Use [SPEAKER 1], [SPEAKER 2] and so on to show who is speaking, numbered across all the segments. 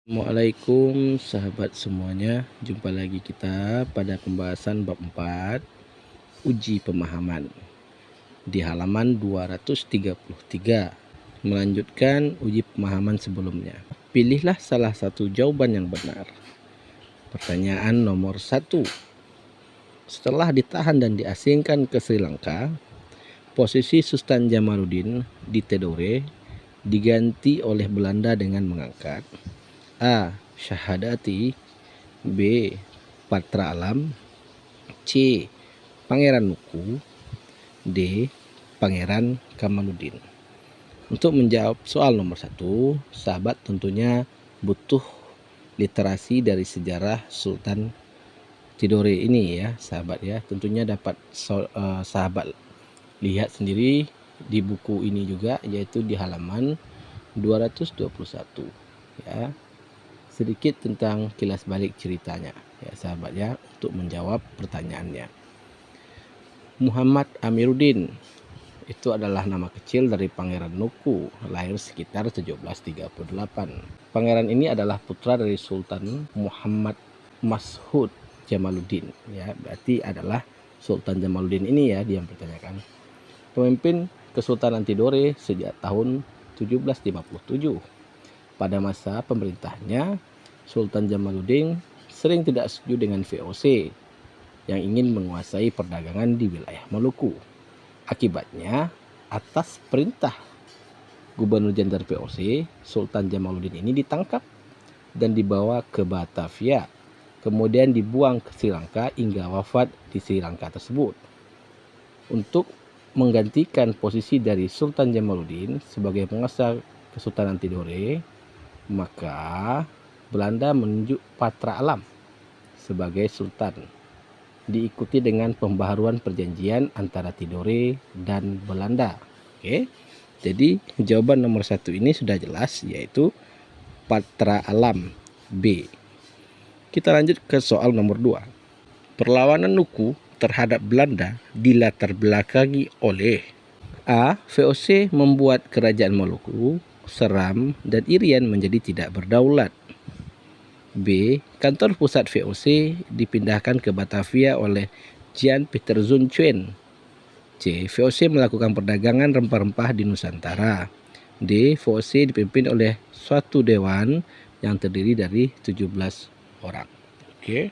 [SPEAKER 1] Assalamualaikum sahabat semuanya. Jumpa lagi kita pada pembahasan bab 4 uji pemahaman di halaman 233, melanjutkan uji pemahaman sebelumnya. Pilihlah salah satu jawaban yang benar. Pertanyaan nomor 1. Setelah ditahan dan diasingkan ke Sri Lanka, posisi Sultan Jamaluddin di Tidore diganti oleh Belanda dengan mengangkat A. Syahadati, B. Patra Alam, C. Pangeran Nuku, D. Pangeran Kamaluddin. Untuk menjawab soal nomor 1, sahabat tentunya butuh literasi dari sejarah Sultan Tidore ini ya sahabat ya. Tentunya dapat sahabat lihat sendiri di buku ini juga, yaitu di halaman 221 ya. Sedikit tentang kilas balik ceritanya ya sahabat ya, untuk menjawab pertanyaannya. Muhammad Amiruddin itu adalah nama kecil dari Pangeran Nuku, lahir sekitar 1738. Pangeran ini adalah putra dari Sultan Muhammad Mas'ud Jamaluddin ya, berarti adalah Sultan Jamaluddin ini ya dia yang pertanyakan. Pemimpin Kesultanan Tidore sejak tahun 1757. Pada masa pemerintahnya, Sultan Jamaluddin sering tidak setuju dengan VOC yang ingin menguasai perdagangan di wilayah Maluku. Akibatnya, atas perintah Gubernur Jenderal VOC, Sultan Jamaluddin ini ditangkap dan dibawa ke Batavia, kemudian dibuang ke Sri Lanka hingga wafat di Sri Lanka tersebut. Untuk menggantikan posisi dari Sultan Jamaluddin sebagai penguasa Kesultanan Tidore, maka Belanda menunjuk Patra Alam sebagai sultan, diikuti dengan pembaharuan perjanjian antara Tidore dan Belanda. Oke, jadi jawaban nomor 1 ini sudah jelas, yaitu Patra Alam, B. Kita lanjut ke soal nomor 2. Perlawanan Nuku terhadap Belanda dilatar belakangi oleh A. VOC membuat kerajaan Maluku, Seram, dan Irian menjadi tidak berdaulat. B. Kantor pusat VOC dipindahkan ke Batavia oleh Jean Peter Zun Chuen. C. VOC melakukan perdagangan rempah-rempah di Nusantara. D. VOC dipimpin oleh suatu dewan yang terdiri dari 17 orang. Oke,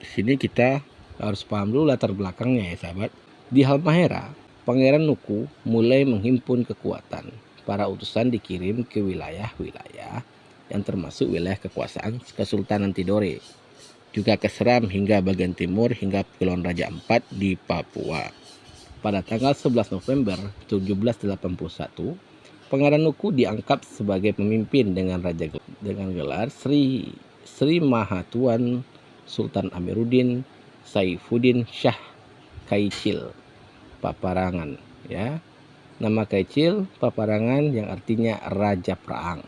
[SPEAKER 1] di sini kita harus paham dulu latar belakangnya ya sahabat. Di Halmahera, Pangeran Nuku mulai menghimpun kekuatan. Para utusan dikirim ke wilayah-wilayah yang termasuk wilayah kekuasaan Kesultanan Tidore, juga ke Seram hingga bagian timur hingga Kepulauan Raja Ampat di Papua. Pada tanggal 11 November 1781, Pangeran Nuku diangkat sebagai pemimpin dengan gelar Sri Mahatuan Sultan Amiruddin Saifuddin Shah Kaichil Paparangan ya. Nama Kaichil Paparangan yang artinya Raja Perang.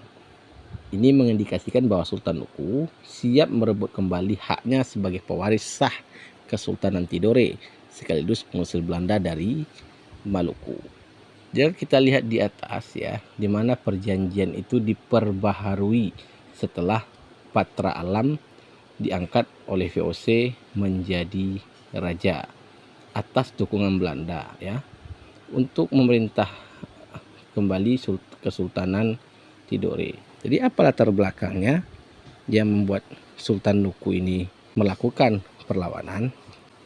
[SPEAKER 1] Ini mengindikasikan bahwa Sultan Nuku siap merebut kembali haknya sebagai pewaris sah Kesultanan Tidore sekaligus pengusir Belanda dari Maluku. Jika kita lihat di atas ya, di mana perjanjian itu diperbaharui setelah Patra Alam diangkat oleh VOC menjadi raja atas dukungan Belanda ya, untuk memerintah kembali Kesultanan Tidore. Jadi apa latar belakangnya yang membuat Sultan Nuku ini melakukan perlawanan?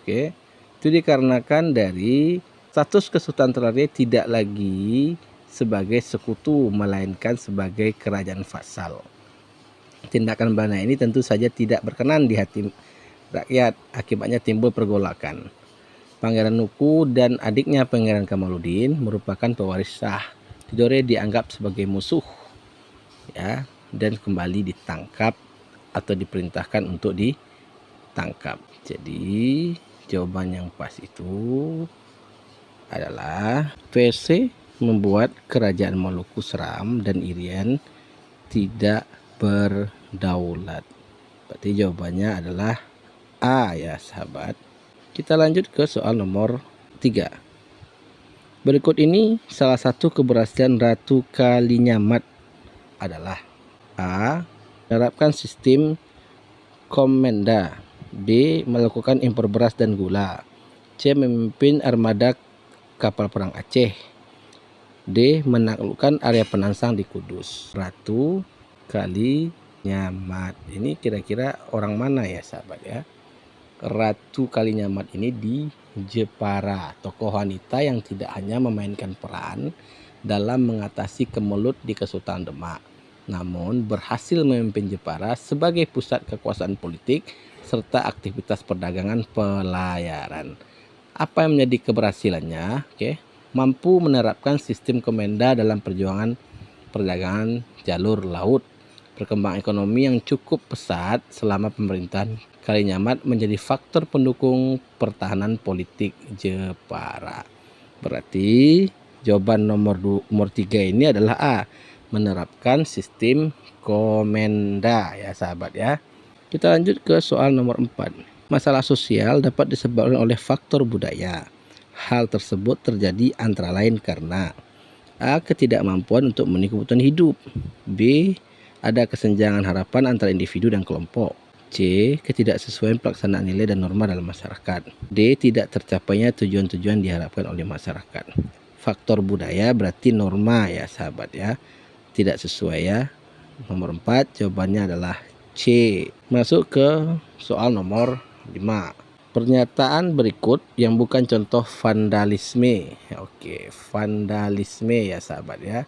[SPEAKER 1] Oke, itu dikarenakan dari status Kesultanan Tidore tidak lagi sebagai sekutu melainkan sebagai kerajaan vasal. Tindakan Belanda ini tentu saja tidak berkenan di hati rakyat, akibatnya timbul pergolakan. Pangeran Nuku dan adiknya Pangeran Kamaluddin merupakan pewaris sah. Tidore dianggap sebagai musuh ya, dan kembali ditangkap atau diperintahkan untuk ditangkap. Jadi jawaban yang pas itu adalah VOC membuat kerajaan Maluku, Seram, dan Irian tidak berdaulat. Berarti jawabannya adalah A ya sahabat. Kita lanjut ke soal nomor 3. Berikut ini salah satu keberhasilan Ratu Kalinyamat adalah A. menerapkan sistem Komenda. B. Melakukan impor beras dan gula. C. Memimpin armada kapal perang Aceh. D. Menaklukkan area penangsang di Kudus. Ratu Kalinyamat ini kira-kira orang mana ya sahabat ya? Ratu Kalinyamat ini di Jepara, tokoh wanita yang tidak hanya memainkan peran dalam mengatasi kemelut di Kesultanan Demak, namun berhasil memimpin Jepara sebagai pusat kekuasaan politik serta aktivitas perdagangan pelayaran. Apa yang menjadi keberhasilannya? Mampu menerapkan sistem Komenda dalam perjuangan perdagangan jalur laut. Perkembangan ekonomi yang cukup pesat selama pemerintahan Kalinyamat menjadi faktor pendukung pertahanan politik Jepara. Berarti jawaban nomor 3 ini adalah A. Menerapkan sistem Komenda ya sahabat ya. Kita lanjut ke soal nomor 4. Masalah sosial dapat disebabkan oleh faktor budaya. Hal tersebut terjadi antara lain karena A. Ketidakmampuan untuk memenuhi kebutuhan hidup. B. Ada kesenjangan harapan antara individu dan kelompok. C. Ketidaksesuaian pelaksanaan nilai dan norma dalam masyarakat. D. Tidak tercapainya tujuan-tujuan diharapkan oleh masyarakat. Faktor budaya berarti norma ya sahabat ya. Tidak sesuai ya. Nomor 4 jawabannya adalah C. Masuk ke soal nomor 5. Pernyataan berikut yang bukan contoh vandalisme. Oke, vandalisme ya sahabat ya.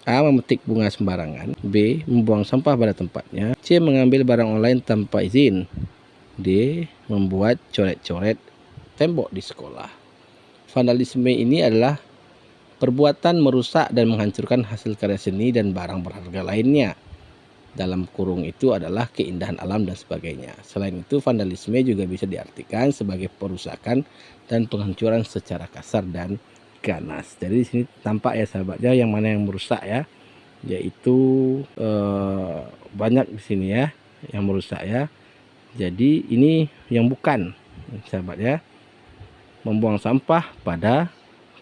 [SPEAKER 1] A. Memetik bunga sembarangan. B. Membuang sampah pada tempatnya. C. Mengambil barang online tanpa izin. D. Membuat coret-coret tembok di sekolah. Vandalisme ini adalah perbuatan merusak dan menghancurkan hasil karya seni dan barang berharga lainnya. Dalam kurung itu adalah keindahan alam dan sebagainya. Selain itu, vandalisme juga bisa diartikan sebagai perusakan dan penghancuran secara kasar dan ganas. Jadi di sini tampak ya sahabatnya yang mana yang merusak ya, yaitu banyak di sini ya yang merusak ya. Jadi ini yang bukan sahabat ya, membuang sampah pada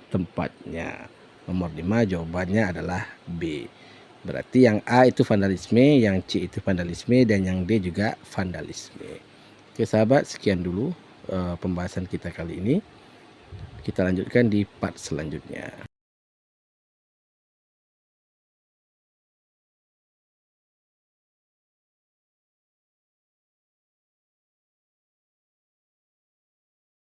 [SPEAKER 1] tempatnya. Nomor 5 jawabannya adalah B. Berarti yang A itu vandalisme, yang C itu vandalisme, dan yang D juga vandalisme. Oke sahabat, sekian dulu pembahasan kita kali ini. Kita lanjutkan di part selanjutnya.